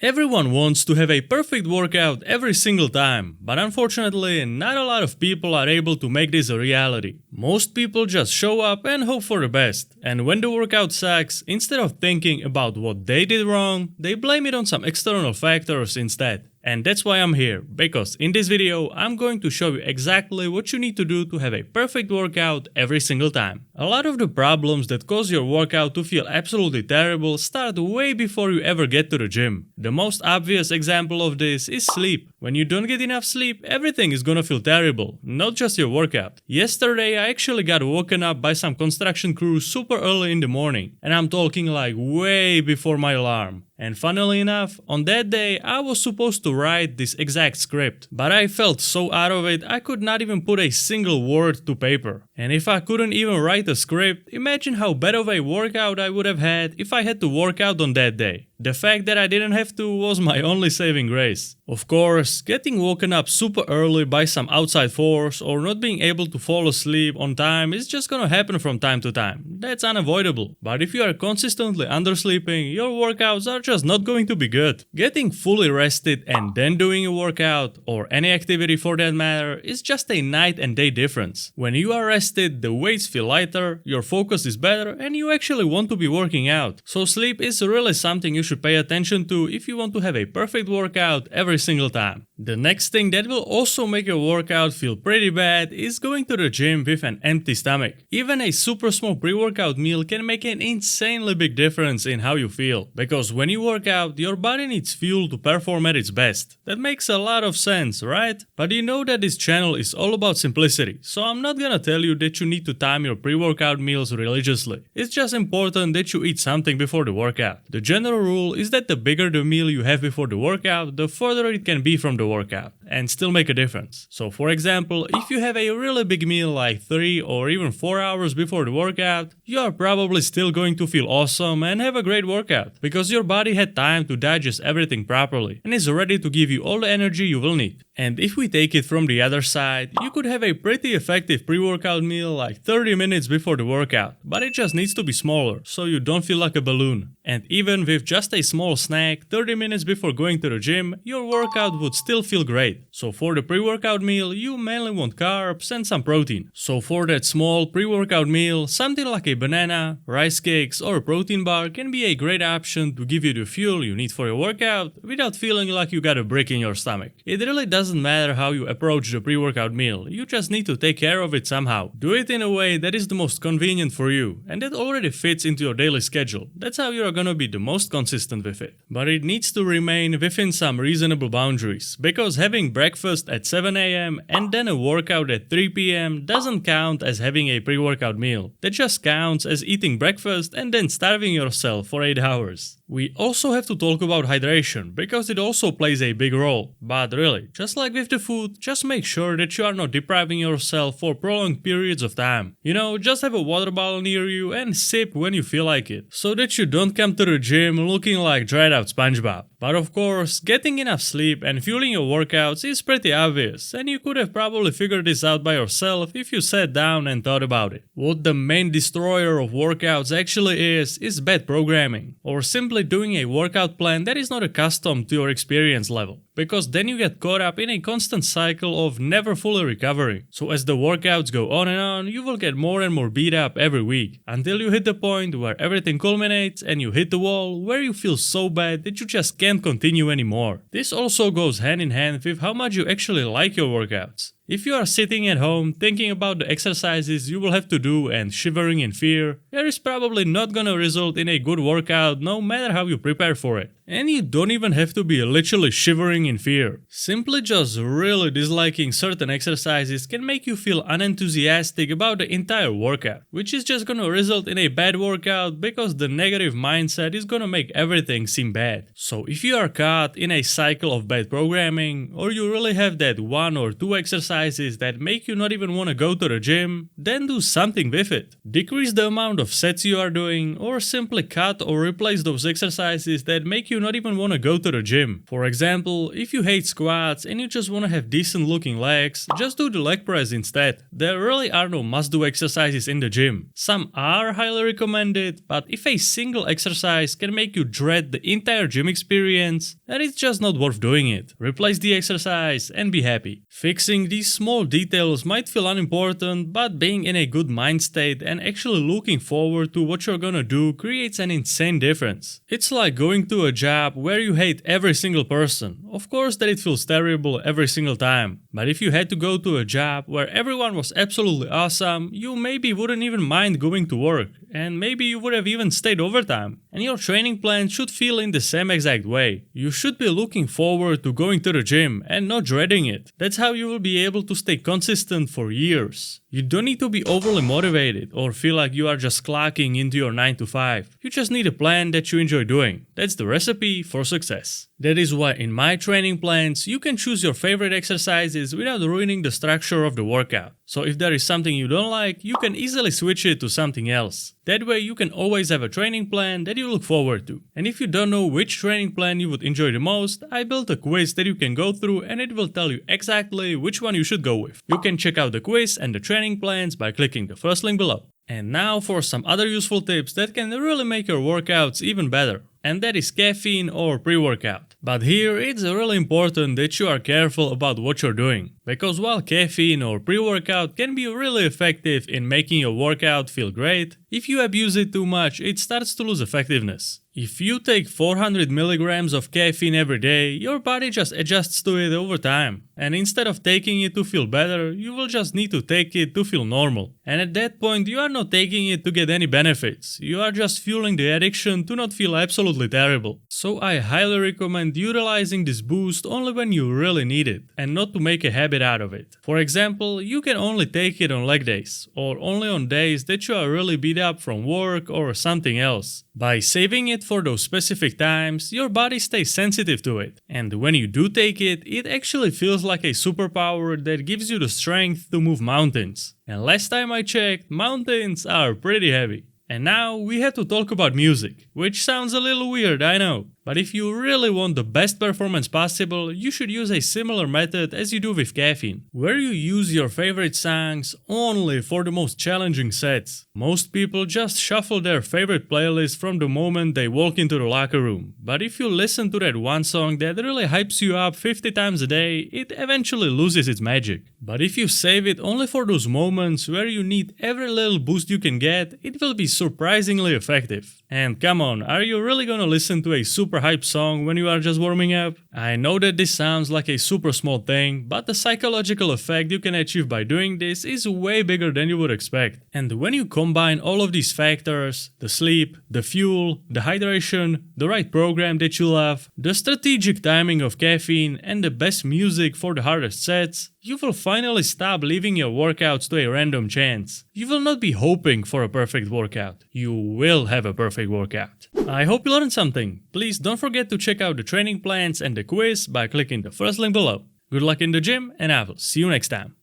Everyone wants to have a perfect workout every single time, but unfortunately, not a lot of people are able to make this a reality. Most people just show up and hope for the best, and when the workout sucks, instead of thinking about what they did wrong, they blame it on some external factors instead. And that's why I'm here, because in this video I'm going to show you exactly what you need to do to have a perfect workout every single time. A lot of the problems that cause your workout to feel absolutely terrible start way before you ever get to the gym. The most obvious example of this is sleep. When you don't get enough sleep, everything is gonna feel terrible, not just your workout. Yesterday I actually got woken up by some construction crew super early in the morning, and I'm talking like way before my alarm. And funnily enough, on that day I was supposed to write this exact script, but I felt so out of it I could not even put a single word to paper. And if I couldn't even write a script, imagine how bad of a workout I would have had if I had to work out on that day. The fact that I didn't have to was my only saving grace. Of course, getting woken up super early by some outside force or not being able to fall asleep on time is just gonna happen from time to time. That's unavoidable. But if you are consistently undersleeping, your workouts are just not going to be good. Getting fully rested and then doing a workout, or any activity for that matter, is just a night and day difference. When you are rested, the weights feel lighter, your focus is better, and you actually want to be working out. So sleep is really something you should pay attention to if you want to have a perfect workout every single time. The next thing that will also make your workout feel pretty bad is going to the gym with an empty stomach. Even a super small pre-workout meal can make an insanely big difference in how you feel, because when you work out, your body needs fuel to perform at its best. That makes a lot of sense, right? But you know that this channel is all about simplicity, so I'm not gonna tell you that you need to time your pre-workout meals religiously. It's just important that you eat something before the workout. The general rule is that the bigger the meal you have before the workout, the further it can be from the workout and still make a difference. So for example, if you have a really big meal like 3 or even 4 hours before the workout, you are probably still going to feel awesome and have a great workout, because your body had time to digest everything properly and is ready to give you all the energy you will need. And if we take it from the other side, you could have a pretty effective pre-workout meal like 30 minutes before the workout, but it just needs to be smaller so you don't feel like a balloon. And even with just a small snack 30 minutes before going to the gym, your workout would still feel great. So for the pre-workout meal, you mainly want carbs and some protein. So for that small pre-workout meal, something like a banana, rice cakes or a protein bar can be a great option to give you the fuel you need for your workout without feeling like you got a brick in your stomach. It really doesn't matter how you approach the pre-workout meal, you just need to take care of it somehow. Do it in a way that is the most convenient for you and that already fits into your daily schedule. That's how you are gonna be the most consistent with it. But it needs to remain within some reasonable boundaries, because having breakfast at 7 AM and then a workout at 3 PM doesn't count as having a pre-workout meal. That just counts as eating breakfast and then starving yourself for 8 hours. We also have to talk about hydration, because it also plays a big role. But really, just like with the food, just make sure that you are not depriving yourself for prolonged periods of time. You know, just have a water bottle near you and sip when you feel like it, so that you don't come to the gym looking like dried out SpongeBob. But of course, getting enough sleep and fueling your workouts is pretty obvious, and you could have probably figured this out by yourself if you sat down and thought about it. What the main destroyer of workouts actually is bad programming, or simply doing a workout plan that is not accustomed to your experience level, because then you get caught up in a constant cycle of never fully recovering. So as the workouts go on, you will get more and more beat up every week, until you hit the point where everything culminates and you hit the wall where you feel so bad that you just can't continue anymore. This also goes hand in hand with how much you actually like your workouts. If you are sitting at home thinking about the exercises you will have to do and shivering in fear, that is probably not gonna result in a good workout no matter how you prepare for it. And you don't even have to be literally shivering in fear. Simply just really disliking certain exercises can make you feel unenthusiastic about the entire workout, which is just gonna result in a bad workout, because the negative mindset is gonna make everything seem bad. So if you are caught in a cycle of bad programming, or you really have that 1 or 2 exercises that make you not even want to go to the gym, then do something with it. Decrease the amount of sets you are doing, or simply cut or replace those exercises that make you you not even want to go to the gym. For example, if you hate squats and you just want to have decent looking legs, just do the leg press instead. There really are no must-do exercises in the gym. Some are highly recommended, but if a single exercise can make you dread the entire gym experience, then it's just not worth doing it. Replace the exercise and be happy. Fixing these small details might feel unimportant, but being in a good mind state and actually looking forward to what you're gonna do creates an insane difference. It's like going to a job where you hate every single person. Of course that it feels terrible every single time, but if you had to go to a job where everyone was absolutely awesome, you maybe wouldn't even mind going to work, and maybe you would have even stayed overtime. And your training plan should feel in the same exact way. You should be looking forward to going to the gym and not dreading it. That's how you will be able to stay consistent for years. You don't need to be overly motivated or feel like you are just clocking into your 9 to 5. You just need a plan that you enjoy doing. That's the recipe for success. That is why in my training plans, you can choose your favorite exercises without ruining the structure of the workout. So if there is something you don't like, you can easily switch it to something else. That way you can always have a training plan that you look forward to. And if you don't know which training plan you would enjoy the most, I built a quiz that you can go through and it will tell you exactly which one you should go with. You can check out the quiz and the training plans by clicking the first link below. And now for some other useful tips that can really make your workouts even better. And that is caffeine or pre-workout. But here it's really important that you are careful about what you're doing. Because while caffeine or pre-workout can be really effective in making your workout feel great, if you abuse it too much, it starts to lose effectiveness. If you take 400 milligrams of caffeine every day, your body just adjusts to it over time. And instead of taking it to feel better, you will just need to take it to feel normal. And at that point, you are not taking it to get any benefits. You are just fueling the addiction to not feel absolutely terrible. So I highly recommend utilizing this boost only when you really need it, and not to make a habit out of it. For example, you can only take it on leg days, or only on days that you are really beat up from work or something else. By saving it for those specific times, your body stays sensitive to it. And when you do take it, it actually feels like a superpower that gives you the strength to move mountains. And last time I checked, mountains are pretty heavy. And now we have to talk about music, which sounds a little weird, I know. But if you really want the best performance possible, you should use a similar method as you do with caffeine, where you use your favorite songs only for the most challenging sets. Most people just shuffle their favorite playlist from the moment they walk into the locker room. But if you listen to that one song that really hypes you up 50 times a day, it eventually loses its magic. But if you save it only for those moments where you need every little boost you can get, it will be surprisingly effective. And come on, are you really gonna listen to a super hype song when you are just warming up? I know that this sounds like a super small thing, but the psychological effect you can achieve by doing this is way bigger than you would expect. And when you combine all of these factors, the sleep, the fuel, the hydration, the right program that you love, the strategic timing of caffeine, and the best music for the hardest sets, you will finally stop leaving your workouts to a random chance. You will not be hoping for a perfect workout. You will have a perfect workout. I hope you learned something. Please don't forget to check out the training plans and the quiz by clicking the first link below. Good luck in the gym, and I will see you next time.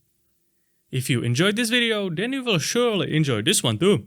If you enjoyed this video, then you will surely enjoy this one too.